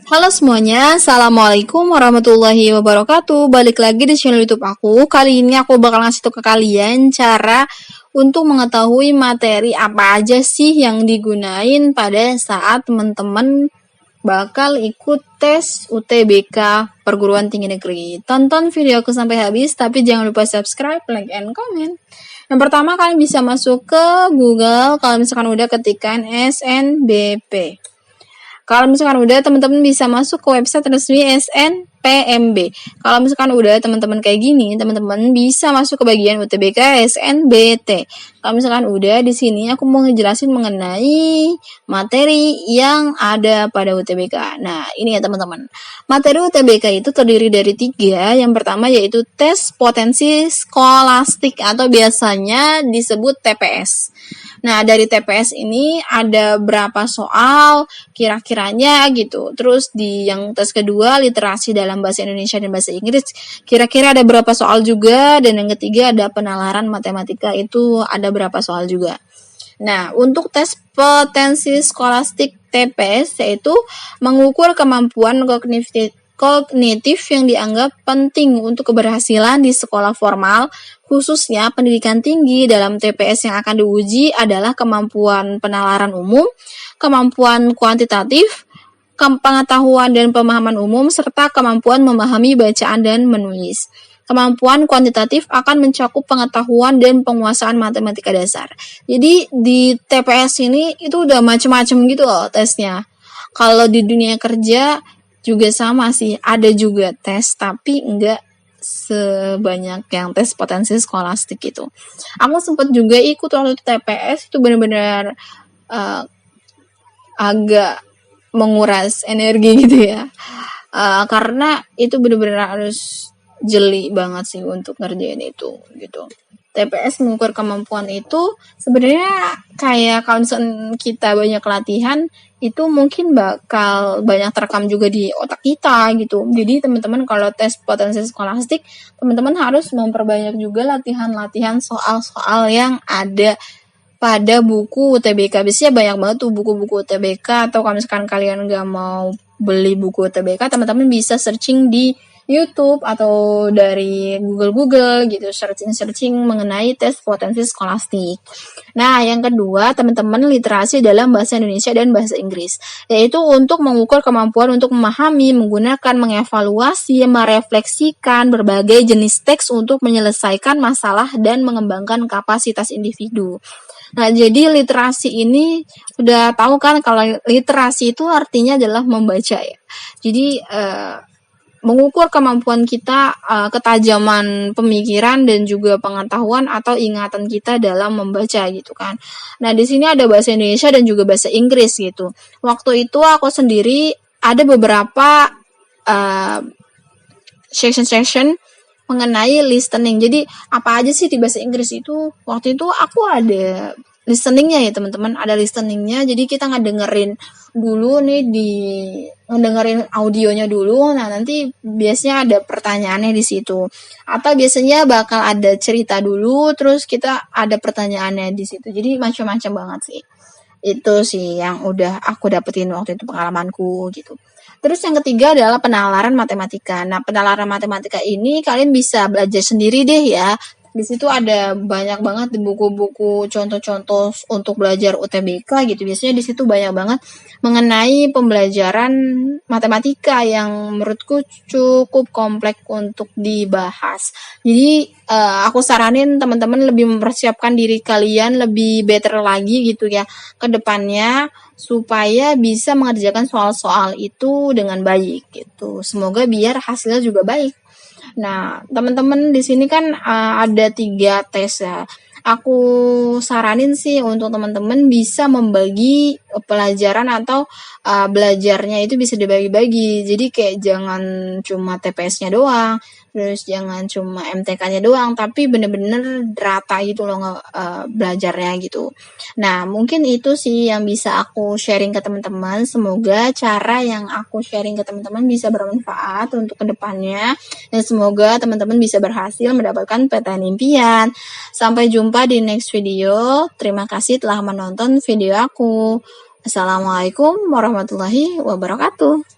Halo semuanya, Assalamualaikum warahmatullahi wabarakatuh. Balik lagi di channel YouTube aku. Kali ini aku bakal ngasih tau ke kalian cara untuk mengetahui materi apa aja sih yang digunain pada saat teman-teman bakal ikut tes UTBK Perguruan Tinggi Negeri. Tonton video aku sampai habis, tapi jangan lupa subscribe, like, and comment. Yang pertama, kalian bisa masuk ke Google. Kalau misalkan udah ketikkan SNBP. Kalau misalkan udah, teman-teman bisa masuk ke website resmi SNPMB. Kalau misalkan udah teman-teman kayak gini, teman-teman bisa masuk ke bagian UTBK SNBT. Kalau misalkan udah, di sini aku mau ngejelasin mengenai materi yang ada pada UTBK. Nah, ini ya teman-teman. Materi UTBK itu terdiri dari 3. Yang pertama yaitu tes potensi skolastik atau biasanya disebut TPS. Nah, dari TPS ini ada berapa soal kira-kiranya gitu. Terus di yang tes kedua, literasi dalam bahasa Indonesia dan bahasa Inggris, kira-kira ada berapa soal juga. Dan yang ketiga ada penalaran matematika, itu ada berapa soal juga. Nah, untuk tes potensi skolastik TPS yaitu mengukur kemampuan kognitif yang dianggap penting untuk keberhasilan di sekolah formal, khususnya pendidikan tinggi. Dalam TPS yang akan diuji adalah kemampuan penalaran umum, kemampuan kuantitatif, pengetahuan dan pemahaman umum, serta kemampuan memahami bacaan dan menulis. Kemampuan kuantitatif akan mencakup pengetahuan dan penguasaan matematika dasar. Jadi di TPS ini itu udah macam-macam gitu loh tesnya. Kalau di dunia kerja juga sama sih, ada juga tes tapi enggak sebanyak yang tes potensi skolastik itu. Aku sempat juga ikut waktu itu TPS, itu benar-benar agak menguras energi gitu ya. Karena itu benar-benar harus jeli banget sih untuk ngerjain itu gitu. TPS mengukur kemampuan itu sebenarnya kayak kalau misalnya kita banyak latihan itu mungkin bakal banyak terekam juga di otak kita gitu. Jadi teman-teman kalau tes potensi skolastik, teman-teman harus memperbanyak juga latihan-latihan soal-soal yang ada pada buku UTBK. Biasanya banyak banget tuh buku-buku UTBK, atau kalau misalkan kalian nggak mau beli buku UTBK, teman-teman bisa searching di YouTube atau dari Google gitu, searching mengenai tes potensi skolastik. Nah, yang kedua, teman-teman literasi dalam bahasa Indonesia dan bahasa Inggris, yaitu untuk mengukur kemampuan untuk memahami, menggunakan, mengevaluasi, merefleksikan berbagai jenis teks untuk menyelesaikan masalah dan mengembangkan kapasitas individu. Nah, jadi literasi ini udah tahu kan kalau literasi itu artinya adalah membaca ya. Jadi mengukur kemampuan kita, ketajaman pemikiran dan juga pengetahuan atau ingatan kita dalam membaca gitu kan. Nah, di sini ada bahasa Indonesia dan juga bahasa Inggris gitu. Waktu itu aku sendiri ada beberapa section mengenai listening. Jadi apa aja sih di bahasa Inggris itu? Waktu itu aku ada listeningnya ya teman-teman, ada listeningnya. Jadi kita ngedengerin dulu nih, ngedengerin audionya dulu. Nah, nanti biasanya ada pertanyaannya di situ. Atau biasanya bakal ada cerita dulu, terus kita ada pertanyaannya di situ. Jadi macam-macam banget sih. Itu sih yang udah aku dapetin waktu itu, pengalamanku gitu. Terus yang ketiga adalah penalaran matematika. Nah, penalaran matematika ini kalian bisa belajar sendiri deh ya. Di situ ada banyak banget di buku-buku contoh-contoh untuk belajar UTBK gitu. Biasanya di situ banyak banget mengenai pembelajaran matematika yang menurutku cukup kompleks untuk dibahas. Jadi aku saranin teman-teman lebih mempersiapkan diri kalian lebih better lagi gitu ya ke depannya, supaya bisa mengerjakan soal-soal itu dengan baik gitu. Semoga biar hasilnya juga baik. Nah, teman-teman di sini kan ada 3 tes ya. Aku saranin sih untuk teman-teman bisa membagi pelajaran atau belajarnya itu bisa dibagi-bagi. Jadi kayak jangan cuma TPS-nya doang, terus jangan cuma MTK-nya doang, tapi bener-bener rata gitu loh belajarnya gitu. Nah, mungkin itu sih yang bisa aku sharing ke teman-teman. Semoga cara yang aku sharing ke teman-teman bisa bermanfaat untuk kedepannya, dan semoga teman-teman bisa berhasil mendapatkan PTN impian. Sampai jumpa di next video. Terima kasih telah menonton video aku. Assalamualaikum warahmatullahi wabarakatuh.